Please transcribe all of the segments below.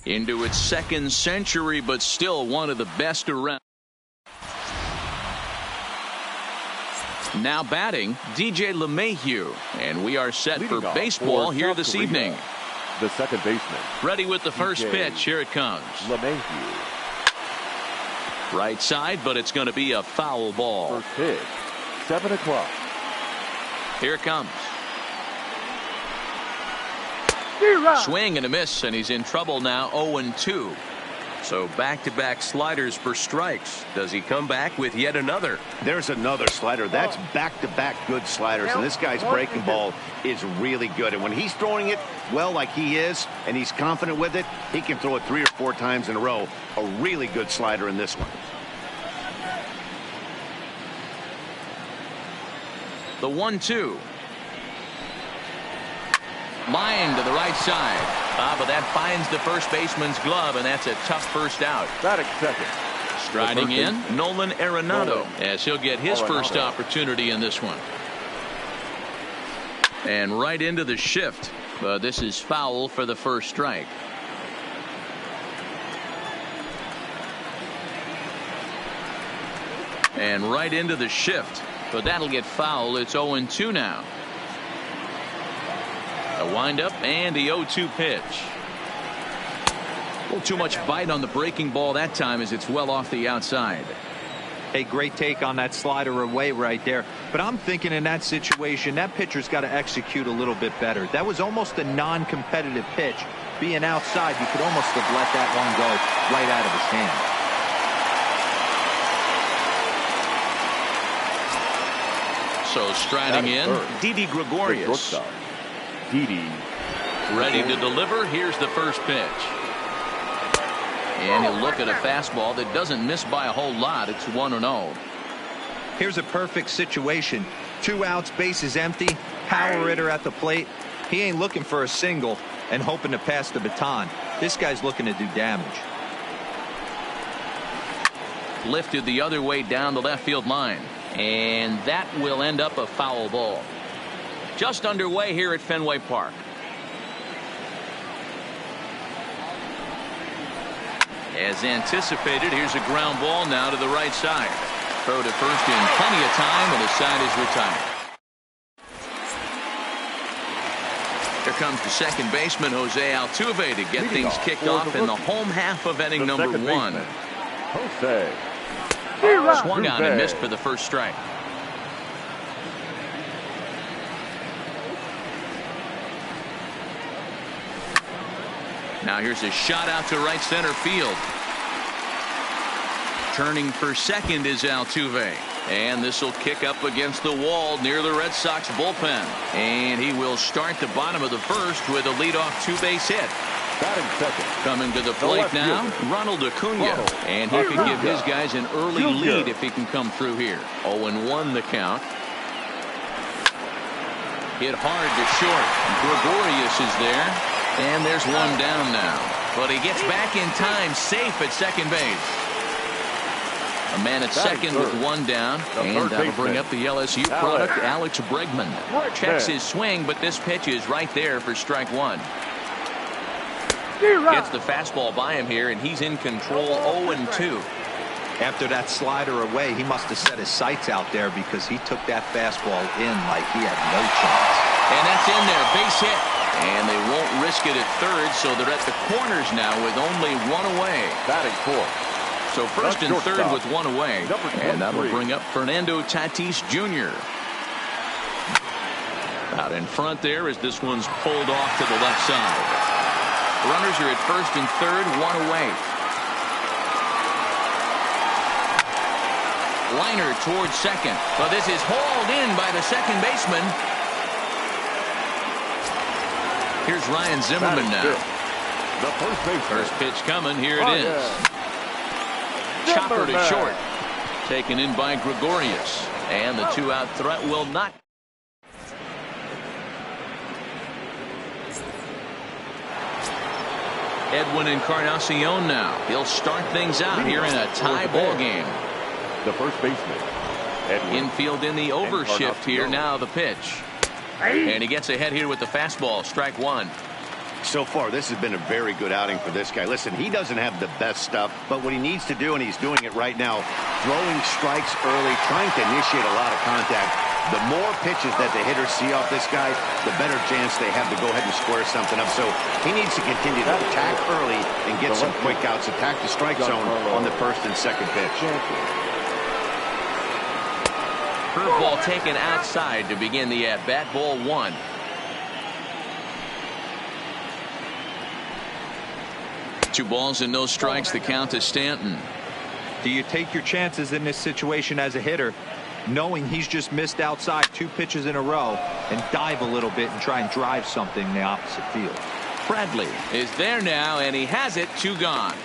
into its second century, but still one of the best around. Now batting, DJ LeMahieu, and we are set for baseball here this evening. The second baseman. Ready with the first pitch. Here it comes. LeMahieu. Right side, but it's going to be a foul ball. First pitch. 7 o'clock. Here it comes. Swing and a miss, and he's in trouble now. 0-2. So back-to-back sliders for strikes. Does he come back with yet another? There's another slider. That's back-to-back good sliders, and this guy's breaking ball is really good. And when he's throwing it well like he is, and he's confident with it, he can throw it 3 or 4 times in a row. A really good slider in this one. The 1-2. Line to the right side. But that finds the first baseman's glove, and that's a tough first out. Batting second. Striding in, Nolan Arenado, as he'll get his first opportunity in this one. And right into the shift. This is foul for the first strike. And right into the shift. But that'll get foul. It's 0-2 now. A windup and the 0-2 pitch. A little too much bite on the breaking ball that time as it's well off the outside. A great take on that slider away right there. But I'm thinking in that situation, that pitcher's got to execute a little bit better. That was almost a non-competitive pitch. Being outside, you could almost have let that one go right out of his hand. So striding in, Didi Gregorius. Didi. Ready to deliver. Here's the first pitch. And he'll look at a fastball that doesn't miss by a whole lot. It's 1-0. Here's a perfect situation. 2 outs, bases empty, power hitter at the plate. He ain't looking for a single and hoping to pass the baton. This guy's looking to do damage. Lifted the other way down the left field line. And that will end up a foul ball. Just underway here at Fenway Park. As anticipated, here's a ground ball now to the right side. Throw to first in plenty of time, and the side is retired. Here comes the second baseman, Jose Altuve, to get things kicked off in the home half of inning number 1. Jose. Swung on and missed for the first strike. Now here's a shot out to right center field. Turning for second is Altuve. And this will kick up against the wall near the Red Sox bullpen. And he will start the bottom of the first with a leadoff 2-base hit. Batting second. Coming to the plate now, Ronald Acuna. And he could give his guys an early lead if he can come through here. 0-1 the count. Hit hard to short. Gregorius is there. And there's one down now. But he gets back in time, safe at second base. A man at second with one down. And that'll bring up the LSU product, Alex Bregman. Checks his swing, but this pitch is right there for strike 1. Gets the fastball by him here, and he's in control. 0-2. After that slider away, he must have set his sights out there because he took that fastball in like he had no chance. And that's in there, base hit. And they won't risk it at third, so they're at the corners now with only one away. Batting 4. So first and third with one away. And that'll bring up Fernando Tatis Jr. Out in front there as this one's pulled off to the left side. Runners are at first and third, one away. Liner towards second. But this is hauled in by the second baseman. Here's Ryan Zimmerman now. The first baseman. First pitch coming. Here it is. Chopper to short. Taken in by Gregorius. And the 2-out threat will not. Edwin Encarnacion now. He'll start things out here in a tie ball game. The first baseman. Edwin. Infield in the overshift here now. The pitch. And he gets ahead here with the fastball. Strike 1. So far, this has been a very good outing for this guy. Listen, he doesn't have the best stuff, but what he needs to do, and he's doing it right now, throwing strikes early, trying to initiate a lot of contact. The more pitches that the hitters see off this guy, the better chance they have to go ahead and square something up. So he needs to continue to attack early and get some quick outs, attack the strike zone on the first and second pitch. Curveball taken outside to begin the at-bat. Ball one. Two balls and no strikes. The count to Stanton. Do you take your chances in this situation as a hitter, knowing he's just missed outside 2 pitches in a row, and dive a little bit and try and drive something in the opposite field? Bradley is there now, and he has it. 2 gone.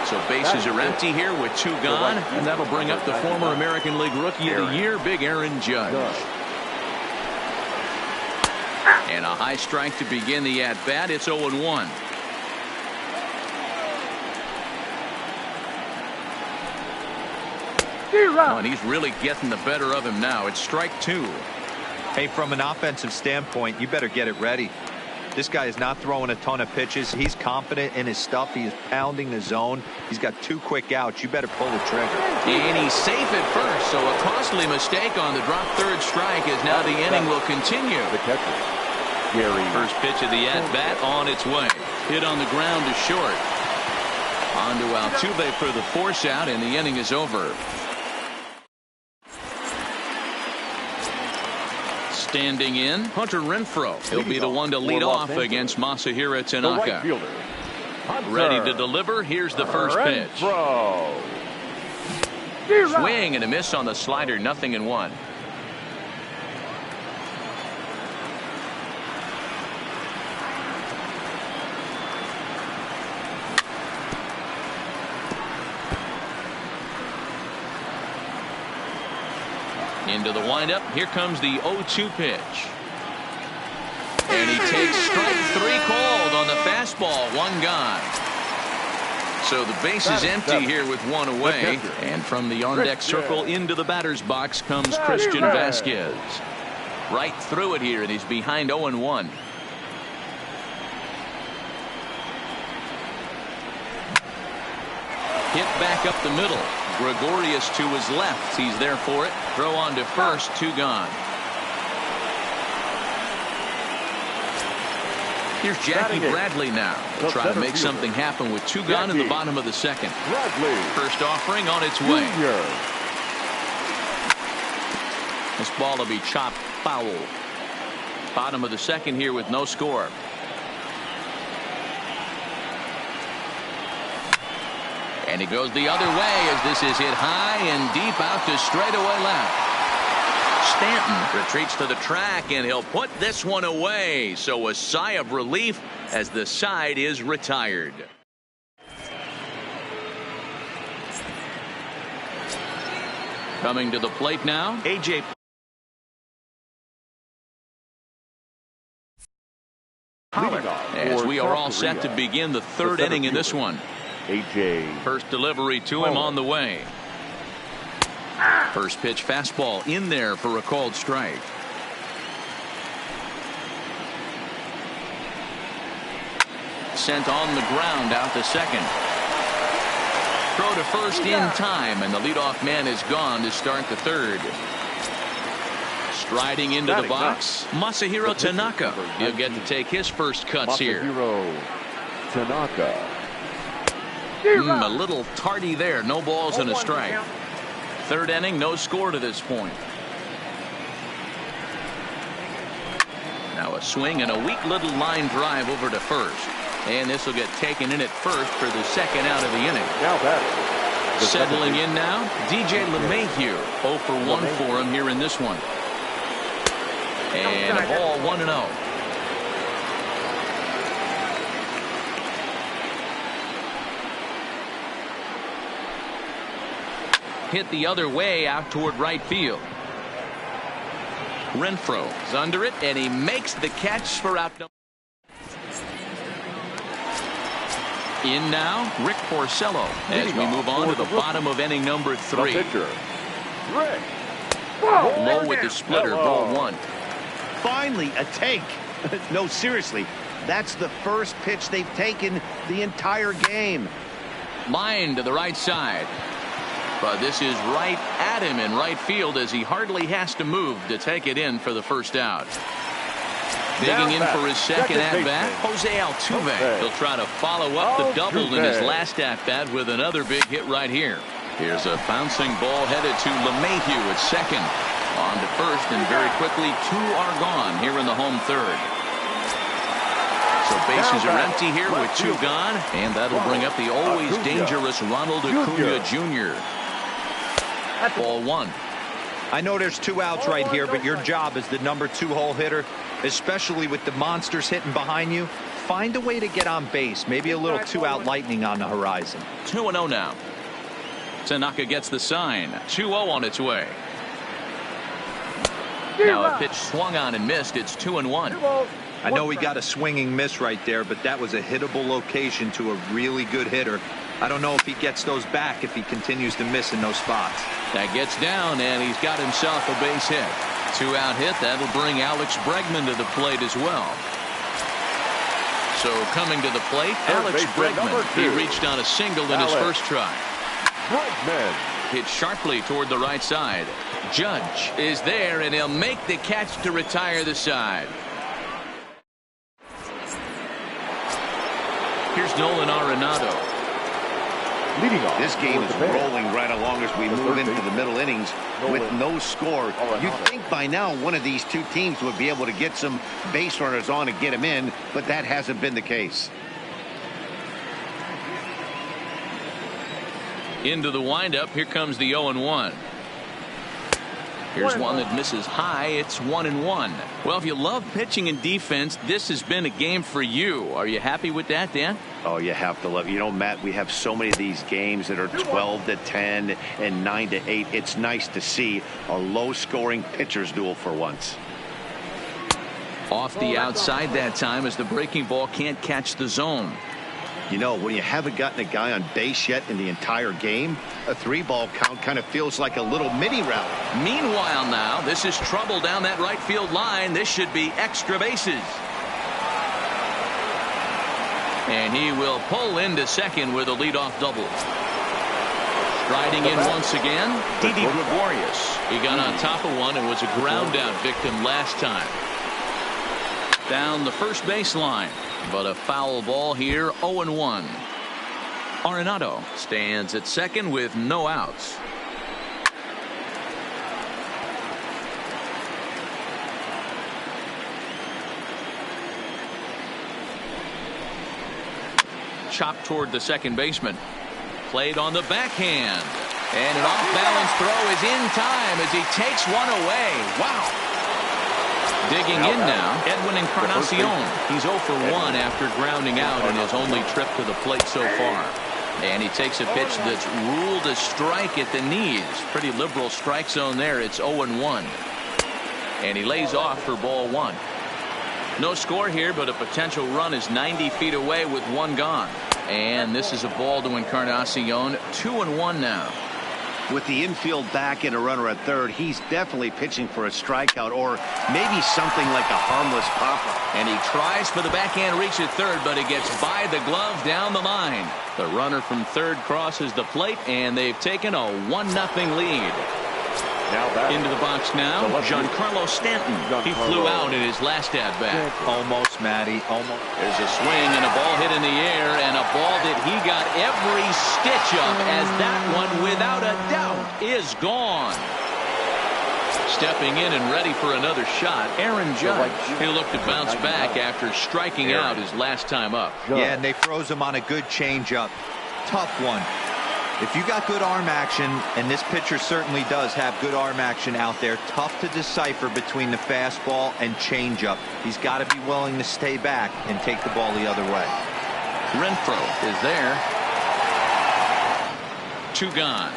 So bases are empty here with 2 gone, and that'll bring up the former American League Rookie of the Year, Big Aaron Judge. And a high strike to begin the at-bat. It's 0-1. Oh, and he's really getting the better of him now. It's strike 2. Hey, from an offensive standpoint, you better get it ready. This guy is not throwing a ton of pitches. He's confident in his stuff. He is pounding the zone. He's got 2 quick outs. You better pull the trigger. And he's safe at first, so a costly mistake on the drop third strike as now the inning will continue. The catcher, Gary. First pitch of the at-bat on its way. Hit on the ground to short. On to Altuve for the force out, and the inning is over. Standing in, Hunter Renfroe. He'll be the one to lead off against Masahiro Tanaka. Ready to deliver. Here's the first pitch. Swing and a miss on the slider. 0-1. Into the windup. Here comes the 0-2 pitch. And he takes strike 3 called on the fastball. 1 gone. So the base is empty here with 1 away. And from the on-deck circle into the batter's box comes Christian Vasquez. Right through it here, and he's behind 0-1. Hit back up the middle. Gregorius to his left. He's there for it. Throw on to first. 2 gone. Here's Jackie Bradley now. He'll try to make something happen with 2 gone in the bottom of the second. First offering on its way. This ball will be chopped foul. Bottom of the second here with no score. And he goes the other way as this is hit high and deep out to straightaway left. Stanton retreats to the track, and he'll put this one away. So a sigh of relief as the side is retired. Coming to the plate now, A.J. As we are all set to begin the 3rd inning in this one. A.J. First delivery to him on the way. First pitch fastball in there for a called strike. Sent on the ground out to second. Throw to first in time, and the leadoff man is gone to start the 3rd. Striding into the box, Masahiro Tanaka. He'll get to take his first cuts here. Tanaka. A little tardy there. No balls and a strike. 3rd inning, no score to this point. Now a swing and a weak little line drive over to first. And this will get taken in at first for the 2nd out of the inning. Now batting. Settling in now, DJ LeMahieu. 0 for 1 for him here in this one. And a ball 1-0. Hit the other way out toward right field. Renfroe is under it, and he makes the catch for out. In now, Rick Porcello as we move on to the bottom of inning number 3. Low with the splitter, ball 1. finally a take. No, seriously, that's the first pitch they've taken the entire game. Line to the right side. But this is right at him in right field as he hardly has to move to take it in for the first out. Digging in for his second at-bat, Jose Altuve. He'll try to follow up the double in his last at-bat with another big hit right here. Here's a bouncing ball headed to LeMahieu at second. On to first, and very quickly, two are gone here in the home third. So bases are empty here with two gone, and that'll bring up the always dangerous Ronald Acuna Jr. Ball one. I know there's two outs right here, but your job as the number 2 hole hitter, especially with the monsters hitting behind you, find a way to get on base. Maybe a little 2-out lightning on the horizon. 2-0 now. Tanaka gets the sign. 2-0 on its way. Now a pitch swung on and missed. It's 2-1. I know he got a swinging miss right there, but that was a hittable location to a really good hitter. I don't know if he gets those back if he continues to miss in those spots. That gets down, and he's got himself a base hit. 2-out hit. That'll bring Alex Bregman to the plate as well. So coming to the plate, Alex Bregman. He reached on a single in his first try. Bregman hit sharply toward the right side. Judge is there, and he'll make the catch to retire the side. Here's Nolan Arenado. Leading off. This game is rolling right along as we move into the middle innings with no score. You'd think by now one of these two teams would be able to get some base runners on and get them in, but that hasn't been the case. Into the windup. Here comes the 0-1. Here's one that misses high. It's 1-1. Well, if you love pitching and defense, this has been a game for you. Are you happy with that, Dan? Oh, you have to love. You know, Matt, we have so many of these games that are 12-10 and 9-8. It's nice to see a low-scoring pitcher's duel for once. Off the outside that time as the breaking ball can't catch the zone. You know, when you haven't gotten a guy on base yet in the entire game, a 3-ball count kind of feels like a little mini rally. Meanwhile now, this is trouble down that right field line. This should be extra bases. And he will pull into second with a leadoff double. Striding in once again, Didi Gregorius. He got on top of one and was a ground out victim last time. Down the first baseline. But a foul ball here, 0-1. Arenado stands at second with no outs. Chopped toward the second baseman. Played on the backhand. And an off-balance throw is in time as he takes one away. Wow. Digging in now, Edwin Encarnacion. He's 0 for 1 after grounding out in his only trip to the plate so far. And he takes a pitch that's ruled a strike at the knees. Pretty liberal strike zone there. It's 0-1. And he lays off for ball one. No score here, but a potential run is 90 feet away with one gone. And this is a ball to Encarnacion. 2-1 now. With the infield back and a runner at third, he's definitely pitching for a strikeout or maybe something like a harmless pop-up. And he tries for the backhand reach at third, but it gets by the glove down the line. The runner from third crosses the plate, and they've taken a 1-0 lead. Into the box now, Giancarlo Stanton. He flew out in his last at-bat. Almost, Matty, almost. There's a swing and a ball hit in the air, and a ball that he got every stitch of, as that one, without a doubt, is gone. Stepping in and ready for another shot, Aaron Judge. He'll look to bounce back after striking out his last time up. Yeah, and they froze him on a good changeup. Tough one. If you got good arm action, and this pitcher certainly does have good arm action out there, tough to decipher between the fastball and changeup. He's got to be willing to stay back and take the ball the other way. Renfroe is there. 2 gone.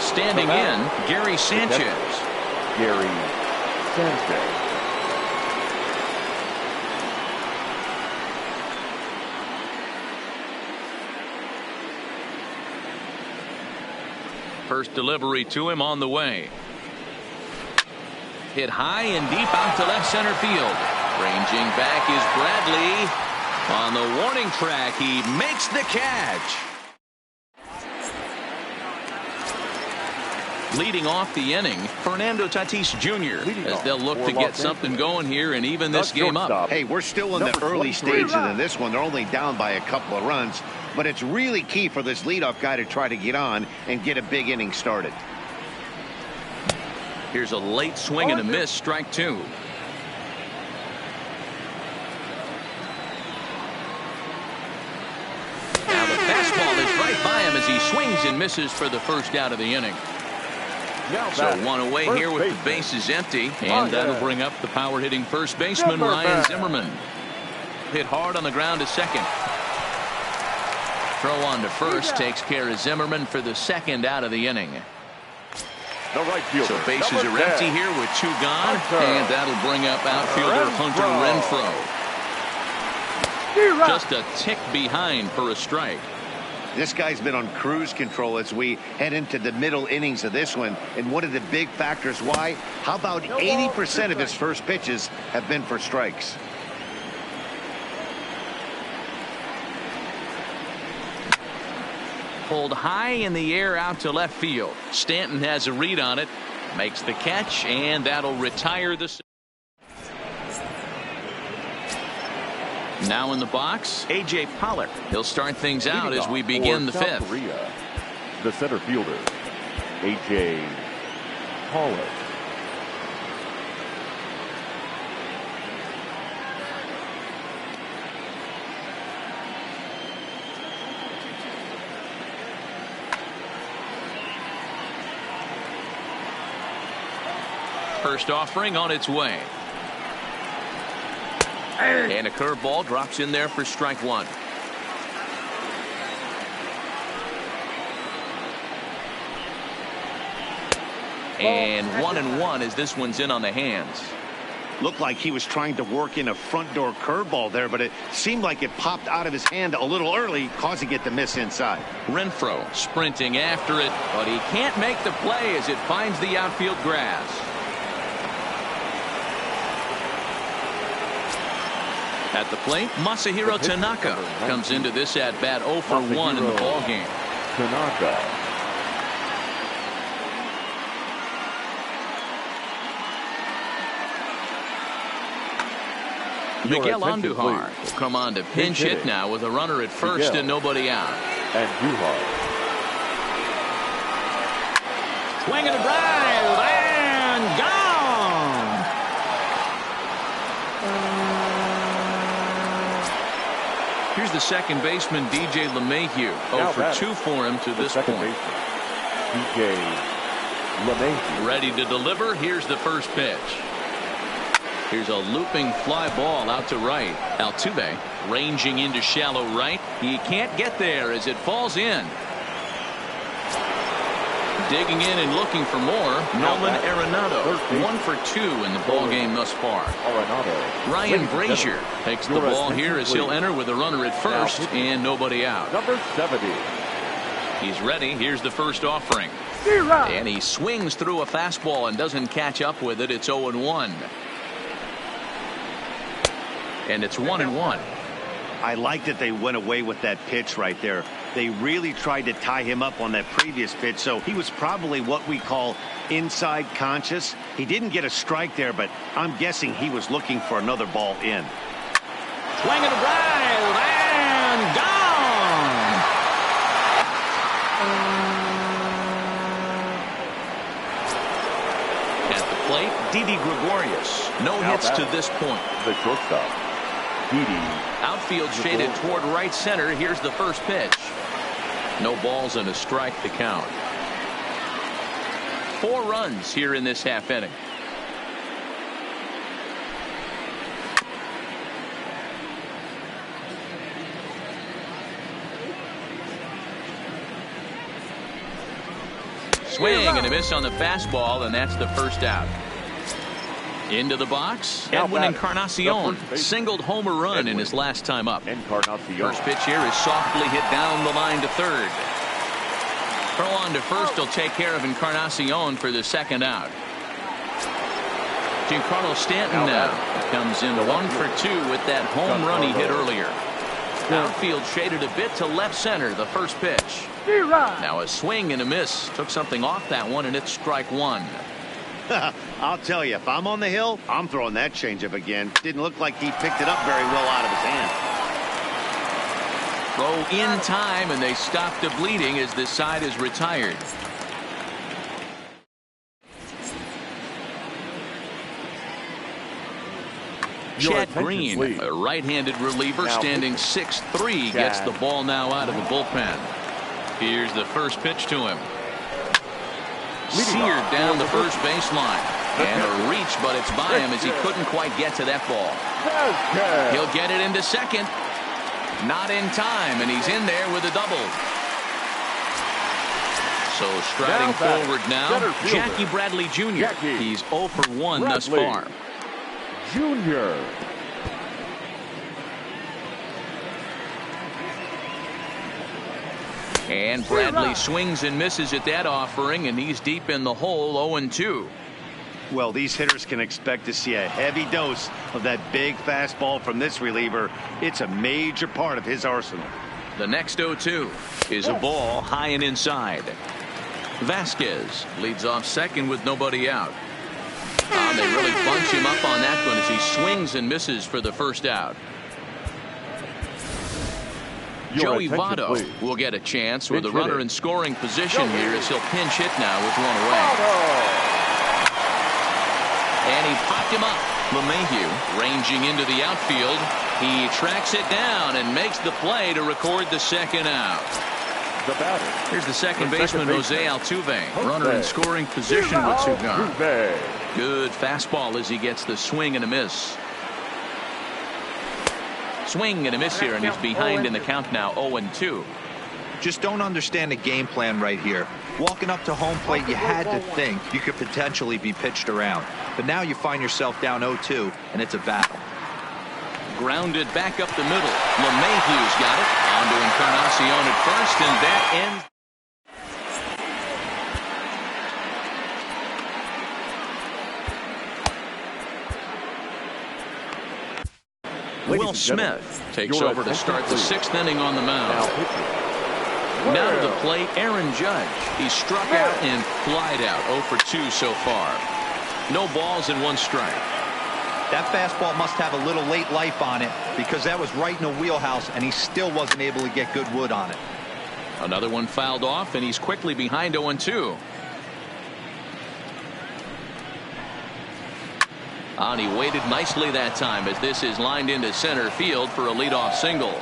Standing in, Gary Sanchez. Gary Sanchez. First delivery to him on the way. Hit high and deep out to left center field. Ranging back is Bradley. On the warning track, he makes the catch. Leading off the inning, Fernando Tatis Jr. as they'll look to get something going here and even this game up. Hey, we're still in the early stages of this one. They're only down by a couple of runs, but it's really key for this leadoff guy to try to get on and get a big inning started. Here's a late swing and a miss, strike two. Now the fastball is right by him as he swings and misses for the first out of the inning. So one away here with the bases empty, and that'll bring up the power hitting first baseman Ryan Zimmerman. Hit hard on the ground to second. Throw on to first takes care of Zimmerman for the second out of the inning. The right fielder, so bases are empty here with two gone, and that'll bring up outfielder Hunter Renfroe. Just a tick behind for a strike. This guy's been on cruise control as we head into the middle innings of this one. And one of the big factors why? How about 80% of his first pitches have been for strikes? Pulled high in the air out to left field. Stanton has a read on it. Makes the catch, and that'll retire the... Now in the box, A.J. Pollock. He'll start things out as we begin the fifth. Korea, the center fielder, A.J. Pollock. First offering on its way. And a curveball drops in there for strike one. And 1-1 as this one's in on the hands. Looked like he was trying to work in a front door curveball there, but it seemed like it popped out of his hand a little early, causing it to miss inside. Renfroe sprinting after it, but he can't make the play as it finds the outfield grass. At the plate, Masahiro Tanaka comes into this at bat 0 for 1 in the ballgame. Tanaka. Miguel Andujar will come on to pinch hit now with a runner at first and nobody out. Andujar. Swing and a drive and gone. Here's the second baseman, DJ LeMahieu. 0 for 2 for him to this point. DJ LeMahieu. Ready to deliver. Here's the first pitch. Here's a looping fly ball out to right. Altuve ranging into shallow right. He can't get there as it falls in. Digging in and looking for more. Nolan Arenado, 1 for 2 in the ball game thus far. Ryan Brazier takes the ball here as he'll enter with a runner at first and nobody out. Number 70. He's ready. Here's the first offering. And he swings through a fastball and doesn't catch up with it. It's 0-1. And it's 1-1. I like that they went away with that pitch right there. They really tried to tie him up on that previous pitch, so he was probably what we call inside conscious. He didn't get a strike there, but I'm guessing he was looking for another ball in. Swing and a drive and gone. At the plate, Didi Gregorius. No hits to this point. The shortstop. Outfield shaded toward right center. Here's the first pitch. No balls and a strike to count. 4 runs here in this half inning. Swing and a miss on the fastball, and that's the first out. Into the box, Edwin Encarnacion singled homer run in his last time up. First pitch here is softly hit down the line to third. Throw on to first will take care of Encarnacion for the second out. Giancarlo Stanton now comes in 1 for 2 with that home run he hit earlier. Outfield shaded a bit to left center, the first pitch. Now a swing and a miss. Took something off that one, and it's strike one. I'll tell you, if I'm on the hill, I'm throwing that changeup again. Didn't look like he picked it up very well out of his hand. Throw in time, and they stop the bleeding as this side is retired. Chad Green, a right-handed reliever, standing 6'3", gets the ball now out of the bullpen. Here's the first pitch to him. Seared down the first baseline. And a reach, but it's by him as he couldn't quite get to that ball. He'll get it into second. Not in time, and he's in there with a double. So striding forward now, Jackie Bradley Jr. He's 0 for 1 thus far. Junior. And Bradley swings and misses at that offering, and he's deep in the hole, 0-2. Well, these hitters can expect to see a heavy dose of that big fastball from this reliever. It's a major part of his arsenal. The next 0-2 is a ball high and inside. Vasquez leads off second with nobody out. They really bunch him up on that one as he swings and misses for the first out. Joey Votto will get a chance with a runner in scoring position here as he'll pinch hit now with one away. And he popped him up. LeMahieu ranging into the outfield. He tracks it down and makes the play to record the second out. The batter. Here's the second baseman, Jose Altuve. Runner in scoring position with two gone. Good fastball as he gets the swing and a miss. Swing and a miss here, and he's behind in the count now, 0-2. Just don't understand the game plan right here. Walking up to home plate, you had to think you could potentially be pitched around. But now you find yourself down 0-2, and it's a battle. Grounded back up the middle. LeMahieu's got it. On to Encarnacion at first, and that ends. Will Smith takes over to start the sixth inning on the mound. Now to the plate, Aaron Judge. He struck out and flied out, 0 for 2 so far. No balls and one strike. That fastball must have a little late life on it because that was right in the wheelhouse, and he still wasn't able to get good wood on it. Another one fouled off, and he's quickly behind 0-2. And he waited nicely that time as this is lined into center field for a leadoff single.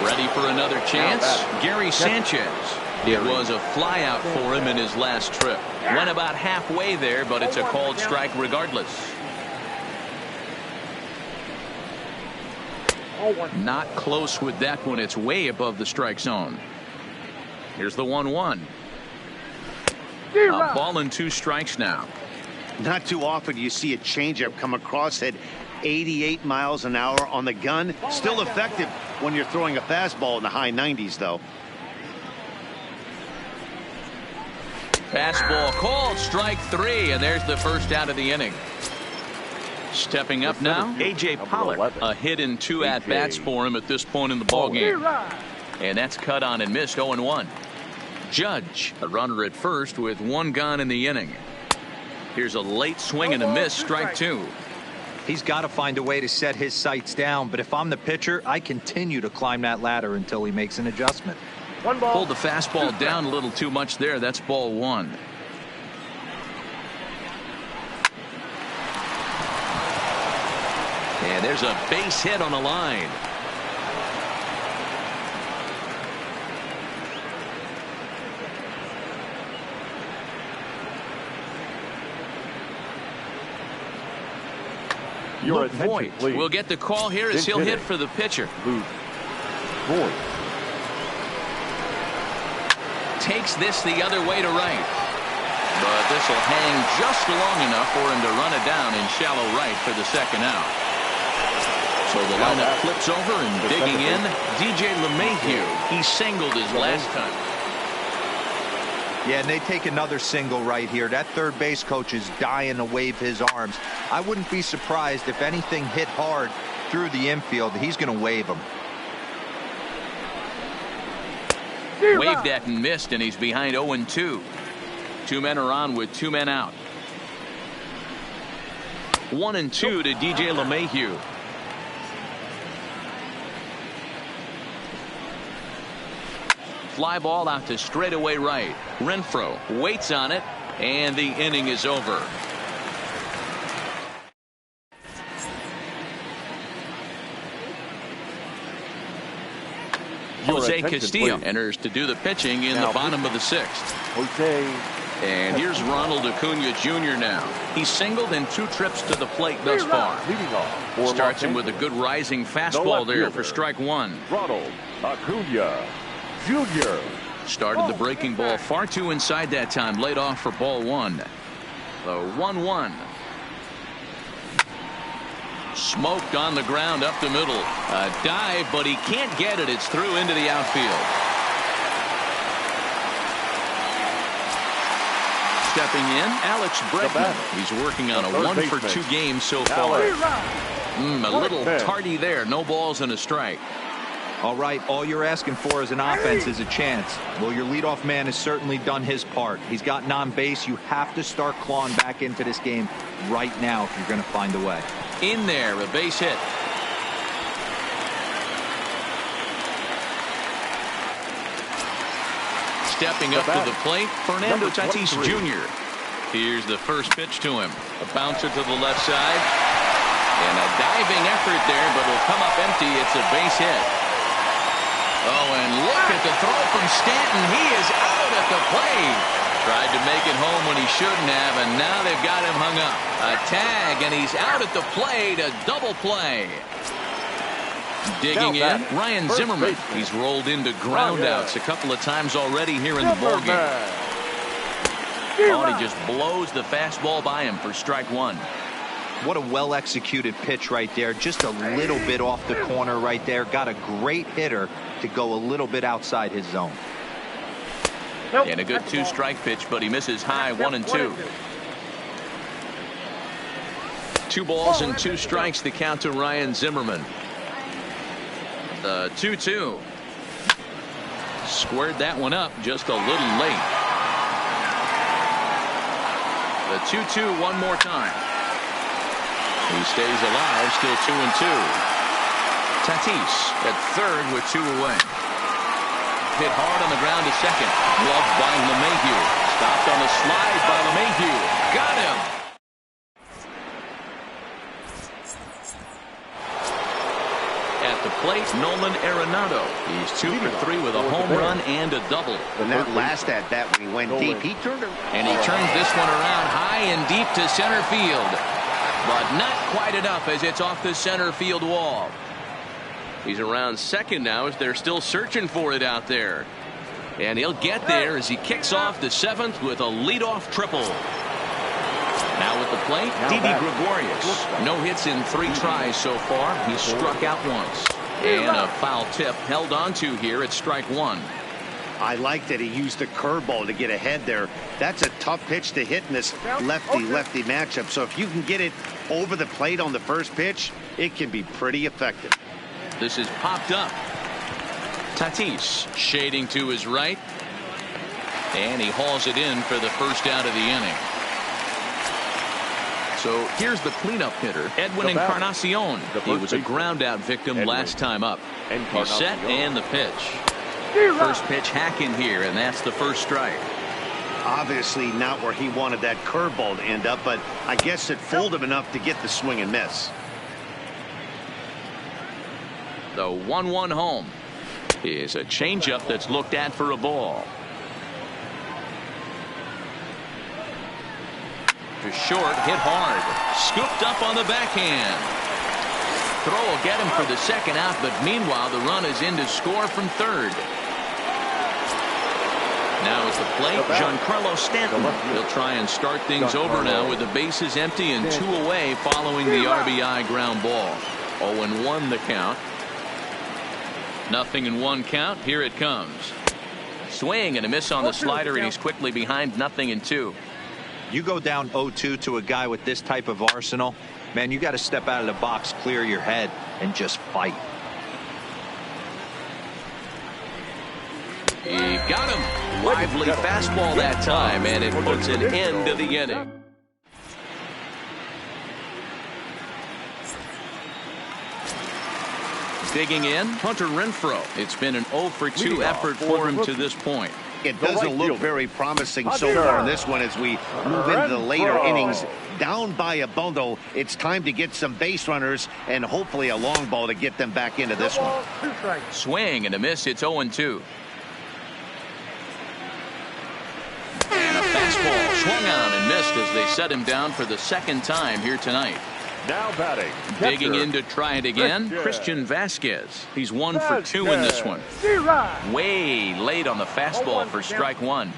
Ready for another chance? Gary Sanchez. It was a flyout for him in his last trip. Went about halfway there, but it's a called strike regardless. Not close with that one. It's way above the strike zone. Here's the 1-1. A ball and 2 strikes now. Not too often you see a changeup come across at 88 miles an hour on the gun. Still effective when you're throwing a fastball in the high 90s, though. Fastball called, strike 3, and there's the first out of the inning. Stepping up now, A.J. Pollock. A hit and 2 at-bats for him at this point in the ballgame. And that's cut on and missed, 0-1. Judge, a runner at first with 1 gone in the inning. Here's a late swing and a miss, strike 2. He's got to find a way to set his sights down, but if I'm the pitcher, I continue to climb that ladder until he makes an adjustment. Pulled the fastball down a little too much there. That's ball 1. And there's a base hit on the line. Luke Voigt will get the call here as he'll hit for the pitcher. Luke Voigt takes this the other way to right. But this will hang just long enough for him to run it down in shallow right for the second out. So the lineup flips over and digging in, DJ LeMahieu. He singled his last time. Yeah, and they take another single right here. That third base coach is dying to wave his arms. I wouldn't be surprised if anything hit hard through the infield. He's going to wave them. Waved at and missed, and he's behind 0-2. 2 men are on with 2 men out. 1-2 to DJ LeMahieu. Fly ball out to straightaway right. Renfroe waits on it, and the inning is over. Jose Castillo enters to do the pitching in the bottom of the 6th. Jose. And here's Ronald Acuna Jr. now. He's singled in 2 trips to the plate thus far. Starts him with a good rising fastball there for strike 1. Ronald Acuna Jr. Started the breaking ball far too inside that time. Laid off for ball 1. The 1-1. Smoked on the ground up the middle. A dive, but he can't get it. It's through into the outfield. Stepping in, Alex Bregman. He's working on a 1-for-2 game so far. A little tardy there. No balls and a strike. All right, all you're asking for as an offense is a chance. Well, your leadoff man has certainly done his part. He's gotten on base. You have to start clawing back into this game right now if you're going to find a way. In there, a base hit. Stepping up to the plate, Fernando Tatis Jr. Here's the first pitch to him. A bouncer to the left side. And a diving effort there, but it'll come up empty. It's a base hit. Oh, and look at the throw from Stanton. He is out at the plate. Tried to make it home when he shouldn't have, and now they've got him hung up. A tag, and he's out at the plate. A double play. Digging in, Ryan Zimmerman. He's rolled into groundouts a couple of times already here in the ballgame. Oh, and he just blows the fastball by him for strike 1. What a well-executed pitch right there. Just a little bit off the corner right there. Got a great hitter to go a little bit outside his zone. And a good 2-strike pitch, but he misses high. 1-2. 2 balls and 2 strikes to count to Ryan Zimmerman. The 2-2. Squared that one up just a little late. The 2-2 one more time. He stays alive, still 2-2. Tatis at third with 2 away. Hit hard on the ground to second. Gloved by LeMahieu. Stopped on the slide by LeMahieu. Got him. At the plate, Nolan Arenado. He's 2 for 3 with a home run and a double. And that last at bat when he went deep, he turned it. And he turns this one around high and deep to center field. But not quite enough as it's off the center field wall. He's around second now as they're still searching for it out there. And he'll get there as he kicks off the 7th with a leadoff triple. Now at the plate, Didi Gregorius. No hits in 3 tries so far. He's struck out once. And a foul tip held on to here at strike 1. I like that he used a curveball to get ahead there. That's a tough pitch to hit in this lefty-lefty matchup. So if you can get it over the plate on the first pitch, it can be pretty effective. This is popped up. Tatis shading to his right. And he hauls it in for the first out of the inning. So here's the cleanup hitter, Edwin Encarnacion. He was a ground out victim last time up. He's set and the pitch. First pitch hacking here, and that's the first strike. Obviously not where he wanted that curveball to end up, but I guess it fooled him enough to get the swing and miss. The 1-1 home is a changeup that's looked at for a ball. To short, hit hard. Scooped up on the backhand. Throw will get him for the second out, but meanwhile the run is in to score from third. Now at the plate, Giancarlo Stanton. He'll try and start things over now with the bases empty and 2 away following the RBI ground ball. 0-1 the count. 0-1 count. Here it comes. Swing and a miss on the slider, and he's quickly behind 0-2. You go down 0-2 to a guy with this type of arsenal, man, you got to step out of the box, clear your head, and just fight. He got him. Lively fastball that time, and it puts an end to the inning. Digging in, Hunter Renfroe. It's been an 0-for-2 effort for him to this point. It doesn't look very promising so far in this one as we move into the later innings. Down by a bundle, it's time to get some base runners and hopefully a long ball to get them back into this one. Swing and a miss. It's 0-2. And a fastball swung on and missed as they set him down for the second time here tonight. Now batting. Digging in to try it again, Christian Vasquez. He's 1-for-2 in this one. Way late on the fastball for strike one.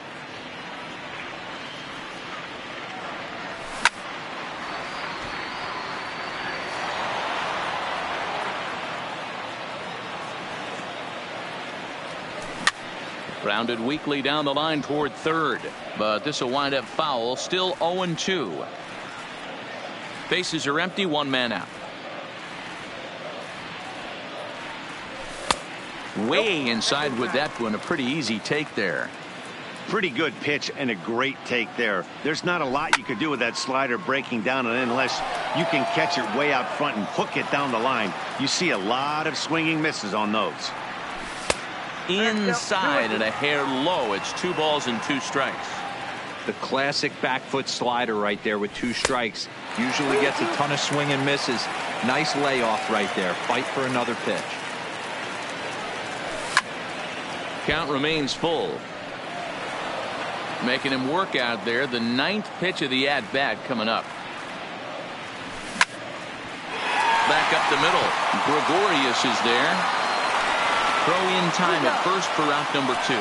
Grounded weakly down the line toward third, but this will wind up foul. Still 0-2. Bases are empty, one man out. Way inside with that one. A pretty easy take there. Pretty good pitch and a great take there. There's not a lot you could do with that slider breaking down, and unless you can catch it way out front and hook it down the line, you see a lot of swinging misses on those. Inside and a hair low. It's 2 balls and 2 strikes. The classic back foot slider right there with 2 strikes. Usually gets a ton of swing and misses. Nice layoff right there. Fight for another pitch. Count remains full. Making him work out there. The 9th pitch of the at-bat coming up. Back up the middle. Gregorius is there. Throw in time at first for out number 2.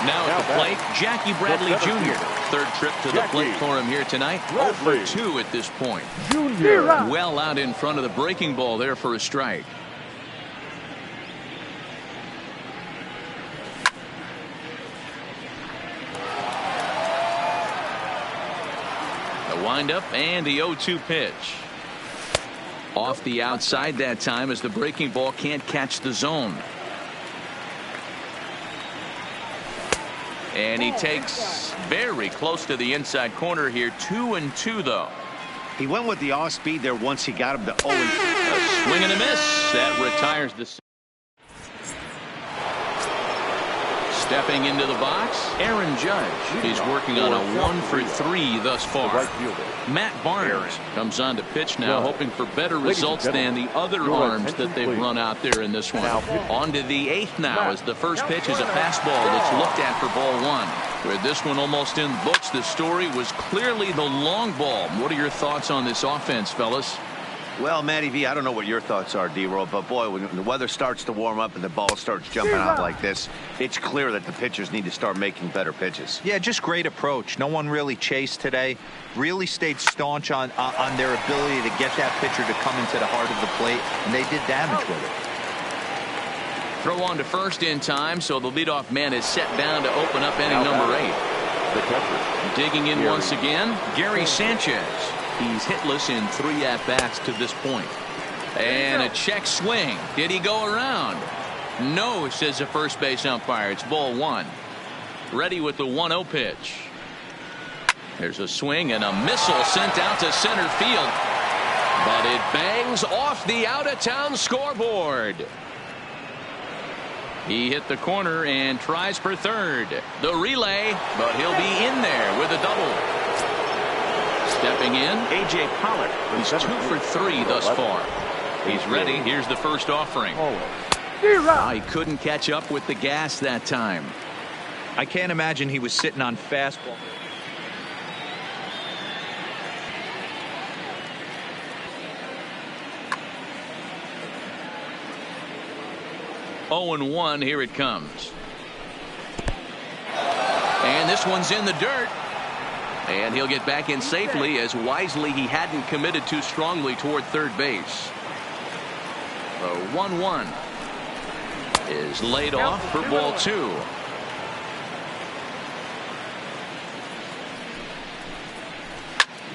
Now at the plate, Jackie Bradley Jr. Third trip to the plate for him here tonight. 0-for-2 at this point. Well out in front of the breaking ball there for a strike. The windup and the 0-2 pitch. Off the outside that time as the breaking ball can't catch the zone. And he takes very close to the inside corner here. 2-2 though. He went with the off speed there once he got him to 0. A swing and a miss. That retires the. Stepping into the box, Aaron Judge. He's working on a 1-for-3 thus far. Matt Barnes comes on to pitch now, hoping for better results than the other arms that they've run out there in this one. On to the 8th now as the first pitch is a fastball that's looked at for ball 1. With this one almost in the books, the story was clearly the long ball. What are your thoughts on this offense, fellas? Well, Matty V, I don't know what your thoughts are, D-Roll, but boy, when the weather starts to warm up and the ball starts jumping out like this, it's clear that the pitchers need to start making better pitches. Yeah, just great approach. No one really chased today. Really stayed staunch on their ability to get that pitcher to come into the heart of the plate, and they did damage with it. Throw on to first in time, so the leadoff man is set down to open up inning number 8. Digging in once again, Gary Sanchez. He's hitless in 3 at-bats to this point. And a check swing. Did he go around? No, says the first base umpire. It's ball 1. Ready with the 1-0 pitch. There's a swing and a missile sent out to center field. But it bangs off the out-of-town scoreboard. He hit the corner and tries for third. The relay, but he'll be in there with a double. Stepping in, A.J. Pollock. He's 2-for-3 thus far. He's ready. Here's the first offering. He couldn't catch up with the gas that time. I can't imagine he was sitting on fastball. Oh, 1. Here it comes. And this one's in the dirt. And he'll get back in safely, as wisely he hadn't committed too strongly toward third base. The 1-1 is laid off for ball 2.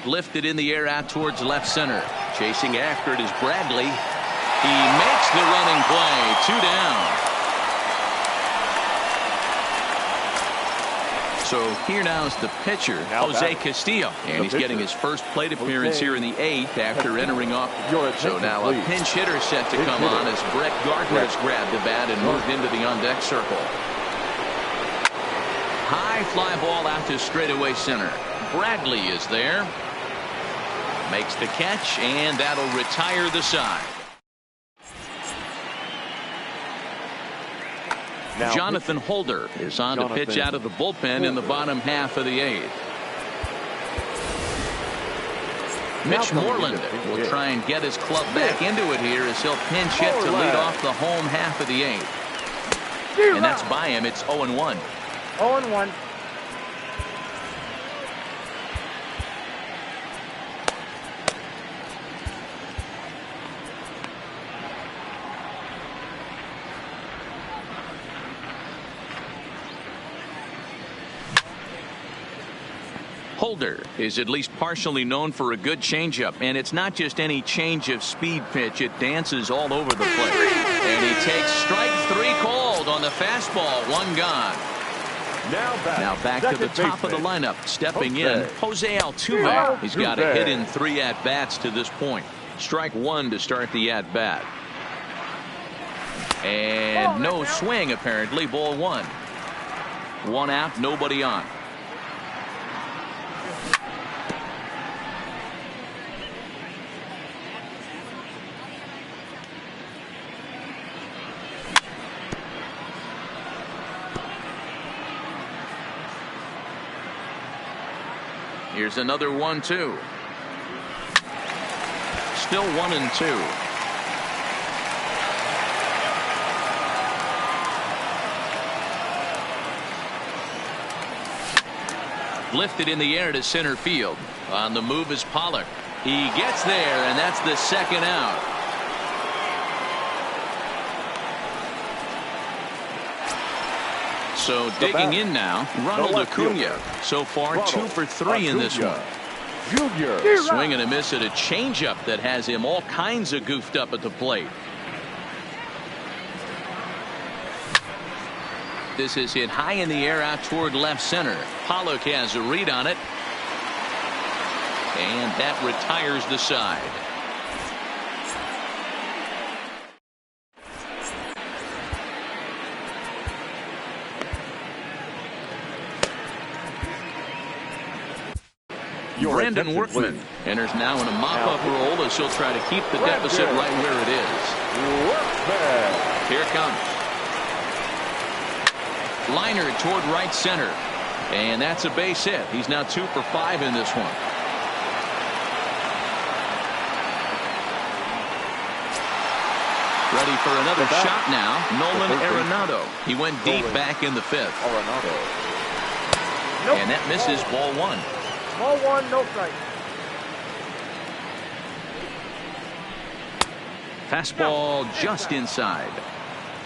Lifted in the air out towards left center. Chasing after it is Bradley. He makes the running play. 2 down. So here now is the pitcher, Jose Castillo, and he's getting his first plate appearance here in the 8th after entering off. So now a pinch hitter set to come on as Brett Gardner has grabbed the bat and moved into the on-deck circle. High fly ball out to straightaway center. Bradley is there. Makes the catch, and that'll retire the side. Now, Jonathan Holder is on to pitch out of the bullpen in the bottom half of the 8th. Mitch Moreland will try and get his club back into it here as he'll pinch hit to lead off the home half of the 8th. And that's by him. It's 0-1. 0-1. Holder is at least partially known for a good changeup, and it's not just any change of speed pitch. It dances all over the plate. And he takes strike 3 called on the fastball. 1 gone. Now back to the top of the lineup. Stepping in, Jose Altuve. He's got a hit in 3 at-bats to this point. Strike 1 to start the at-bat. And no swing, apparently. Ball 1. 1 out, nobody on. Here's another 1-2. Still 1-2. Lifted in the air to center field. On the move is Pollock. He gets there, and that's the 2nd out. So digging in now, Ronald Acuna. So far 2 for 3 in this one. Swing and a miss at a changeup that has him all kinds of goofed up at the plate. This is hit high in the air out toward left center. Pollock has a read on it. And that retires the side. Brandon Workman enters now in a mop-up role as he'll try to keep the deficit right where it is. Here it comes. Liner toward right center. And that's a base hit. He's now 2 for 5 in this one. Ready for another shot now. Nolan Arenado. He went deep back in the 5th. And that misses. Ball 1. Ball 1, no strike. Fastball just inside.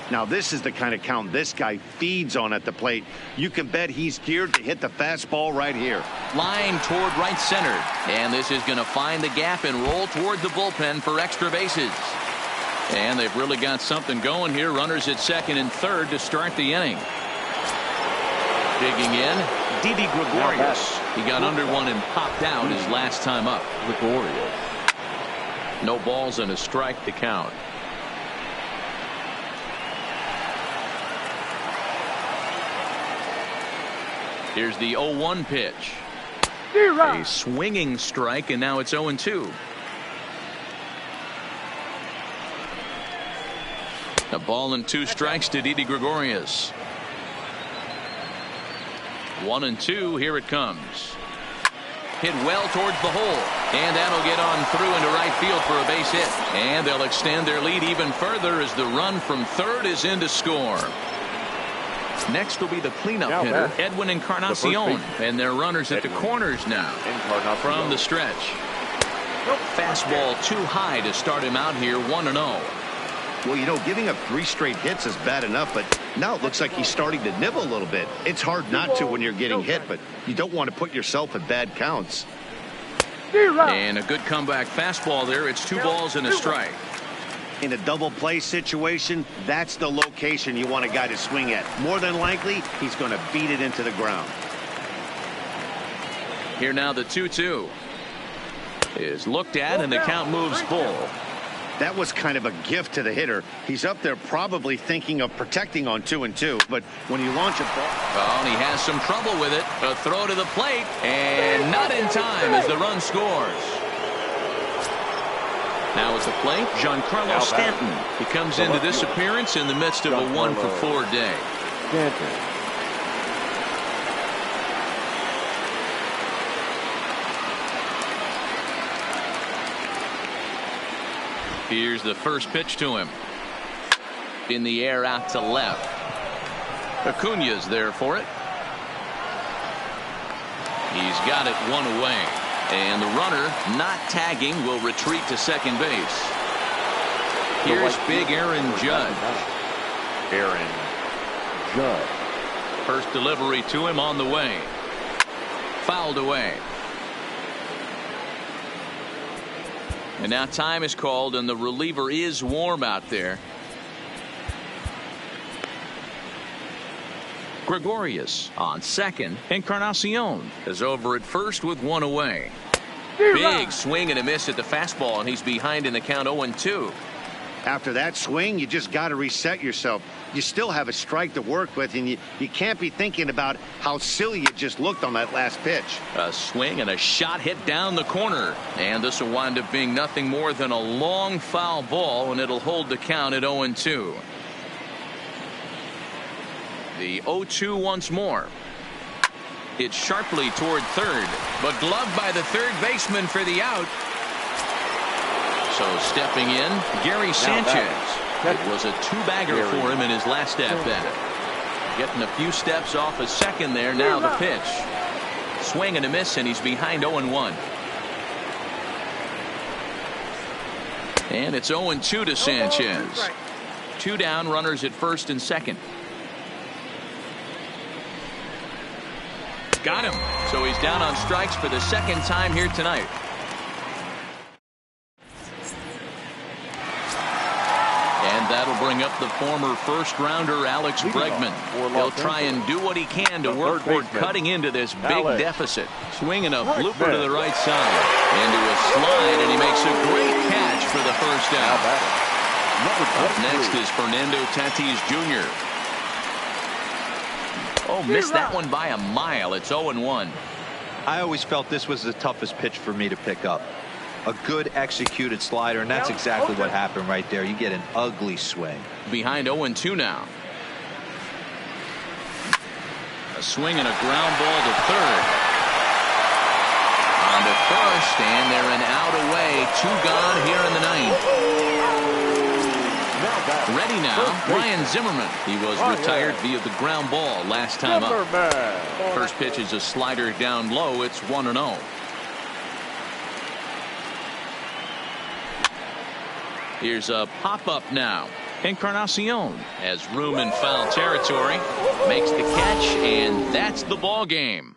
Now this is the kind of count this guy feeds on at the plate. You can bet he's geared to hit the fastball right here. Line toward right center. And this is going to find the gap and roll toward the bullpen for extra bases. And they've really got something going here. Runners at 2nd and 3rd to start the inning. Digging in, Didi Gregorius. He got under one and popped out his last time up. No balls and a strike to count. Here's the 0-1 pitch. A swinging strike, and now it's 0-2. A ball and 2 strikes to Didi Gregorius. 1-2. Here it comes. Hit well towards the hole, and that'll get on through into right field for a base hit. And they'll extend their lead even further as the run from 3rd is in to score. Next will be the cleanup Now hitter, back. Edwin The Encarnacion. first And their runners at the Edwin corners now Encarnacion. from the stretch. Fastball too high to start him out here 1-0. Well, you know, giving up 3 straight hits is bad enough, but now it looks like he's starting to nibble a little bit. It's hard not to when you're getting hit, but you don't want to put yourself at bad counts. And a good comeback fastball there. It's 2 balls and a strike. In a double play situation, that's the location you want a guy to swing at. More than likely, he's going to beat it into the ground. Here now the 2-2 is looked at, and the count moves full. That was kind of a gift to the hitter. He's up there probably thinking of protecting on 2-2, but when you launch a ball... Well, and he has some trouble with it. A throw to the plate, and not in time as the run scores. Now at the plate, Giancarlo Stanton. He comes into this appearance in the midst of a 1-for-4 day. Stanton. Here's the first pitch to him. In the air out to left. Acuña's there for it. He's got it 1 away. And the runner, not tagging, will retreat to second base. Here's big Aaron Judge. Aaron Judge. First delivery to him on the way. Fouled away. And now time is called, and the reliever is warm out there. Gregorius on second. Encarnacion is over at first with 1 away. Big swing and a miss at the fastball, and he's behind in the count 0-2. After that swing, you just got to reset yourself. You still have a strike to work with, and you can't be thinking about how silly you just looked on that last pitch. A swing and a shot hit down the corner. And this will wind up being nothing more than a long foul ball, and it'll hold the count at 0-2. The 0-2 once more. It's sharply toward third, but gloved by the third baseman for the out. So stepping in, Gary Sanchez. It was a 2-bagger for him in his last at-bat. Getting a few steps off a second there. Now the pitch. Swing and a miss, and he's behind 0-1. And it's 0-2 to Sanchez. 2 down, runners at first and second. Got him. So he's down on strikes for the second time here tonight. And that'll bring up the former first-rounder Alex Bregman. He'll try and do what he can to work toward cutting into this big deficit. Swinging a blooper to the right side. Into a slide, and he makes a great catch for the first out. Up next is Fernando Tatis Jr. Oh, missed that one by a mile. It's 0-1. I always felt this was the toughest pitch for me to pick up. A good executed slider, and that's exactly what happened right there. You get an ugly swing. Behind 0-2 now. A swing and a ground ball to third. On to first, and they're an out away. 2 gone here in the ninth. Ready now, Ryan Zimmerman. He was retired via the ground ball last time up. First pitch is a slider down low. It's 1-0. Here's a pop-up now. Encarnacion has room in foul territory. Makes the catch, and that's the ball game.